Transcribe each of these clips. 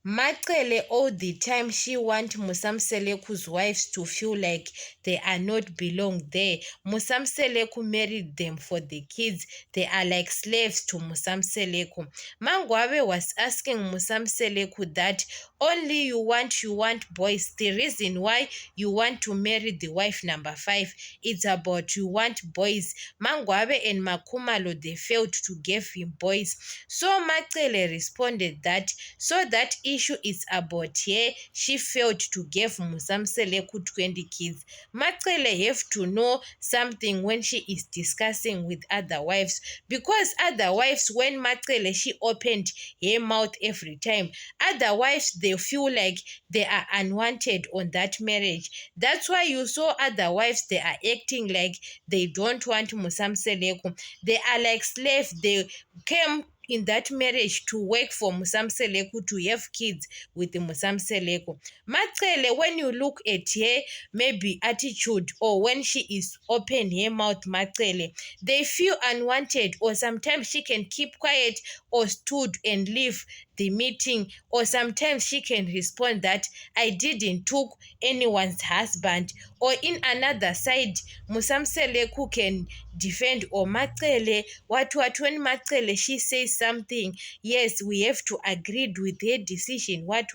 Macele all the time she want Musamseleku's wives to feel like they are not belong there. Musamseleku married them for the kids. They are like slaves to Musamseleku. Mangwabe was asking Musamseleku that only you want boys. The reason why you want to marry the wife number 5, it's about you want boys. Mangwabe and Makumalo, they failed to give him boys. So Macele responded that so that issue is about her. She failed to give Musamseleku 20 kids. Macele have to know something when she is discussing with other wives, because other wives, when Macele she opened her mouth every time, other wives they feel like they are unwanted on that marriage. That's why you saw other wives, they are acting like they don't want Musamseleku. They are like slaves. They came in that marriage to work for Musamseleku, to have kids with Musamseleku. Macele, when you look at her maybe attitude, or when she is open her mouth, Macele, they feel unwanted, or sometimes she can keep quiet or stood and leave the meeting, or sometimes she can respond that I didn't took anyone's husband. Or in another side, Musamseleku can defend, or Macele, what when Macele she says something, yes, we have to agree with her decision, what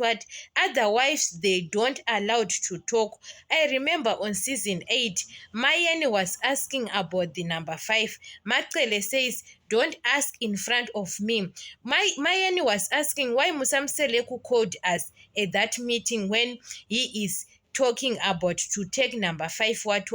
otherwise they don't allowed to talk. I remember on season 8, Mayeni was asking about the number 5. Macele says, don't ask in front of me. Mayeni was asking why Musamseleku called us at that meeting when he is talking about to take number 5. What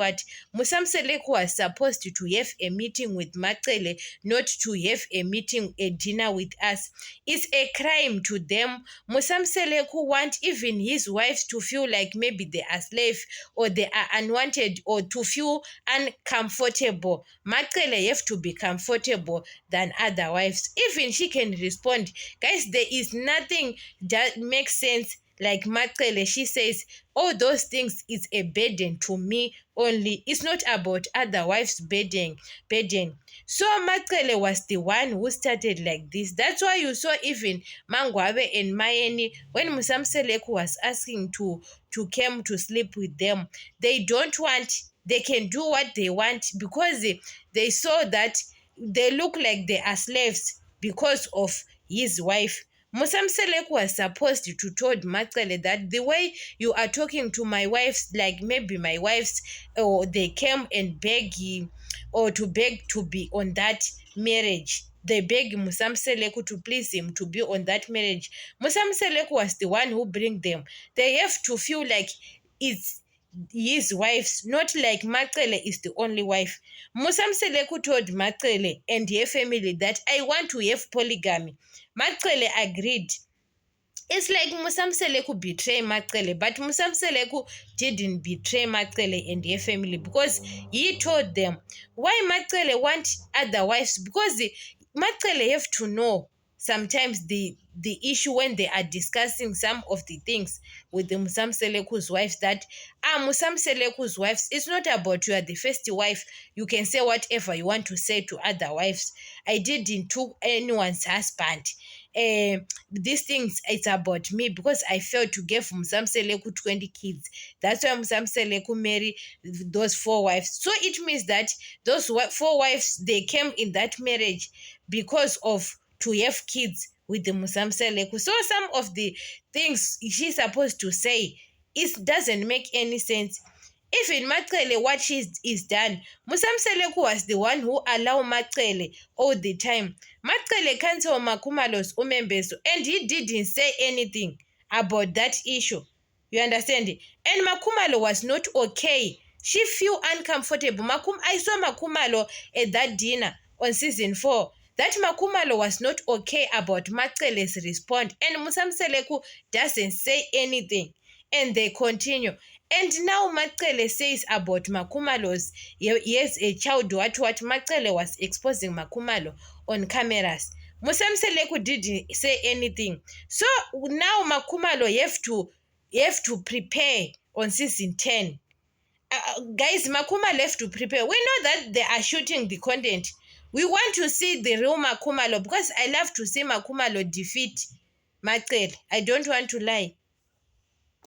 Musamseleku was supposed to have a meeting with Macele, not to have a meeting, a dinner with us. It's a crime to them. Musamseleku want even his wives to feel like maybe they are slaves, or they are unwanted, or to feel uncomfortable. Macele have to be comfortable than other wives. Even she can respond, guys, there is nothing that makes sense. Like Macele, she says, all those things is a burden to me only. It's not about other wives' burden. So Macele was the one who started like this. That's why you saw even Mangwabe and Mayeni, when Musamseleku was asking to come to sleep with them, they don't want, they can do what they want, because they saw that they look like they are slaves because of his wife. Musamseleku was supposed to told Macele that the way you are talking to my wives, like maybe my wives, or they came and beg him, or to beg to be on that marriage. They beg Musamseleku to please him to be on that marriage. Musamseleku was the one who bring them. They have to feel like it's his wives, not like Macele is the only wife. Musamseleku told Macele and her family that I want to have polygamy. Macele agreed. It's like Musamseleku betray Macele, but Musamseleku didn't betray Macele and her family, because he told them why Macele want other wives, because Macele have to know sometimes the issue when they are discussing some of the things with the Musamseleku's wives, that Musamseleku's wives, it's not about you are the first wife, you can say whatever you want to say to other wives. I didn't took anyone's husband. These things, it's about me, because I failed to give Musamseleku 20 kids. That's why Musamseleku married those 4 wives. So it means that those 4 wives, they came in that marriage because of to have kids with the Musamseleku. So some of the things she's supposed to say, it doesn't make any sense. Even Macele, what she is done, Musamseleku was the one who allowed Macele all the time. Macele cancelled Makumalo's umembezo, and he didn't say anything about that issue. You understand? And Makumalo was not okay. She feel uncomfortable. I saw Makumalo at that dinner on season 4. That Makumalo was not okay about Macele's response, and Musamseleku doesn't say anything, and they continue. And now Macele says about Makumalo's, yes, a child, what Macele was exposing Makumalo on cameras. Musamseleku didn't say anything. So now Makumalo have to prepare on season 10. Guys, Makuma left to prepare. We know that they are shooting the content. We want to see the real Makumalo, because I love to see Makumalo defeat Macele, I don't want to lie.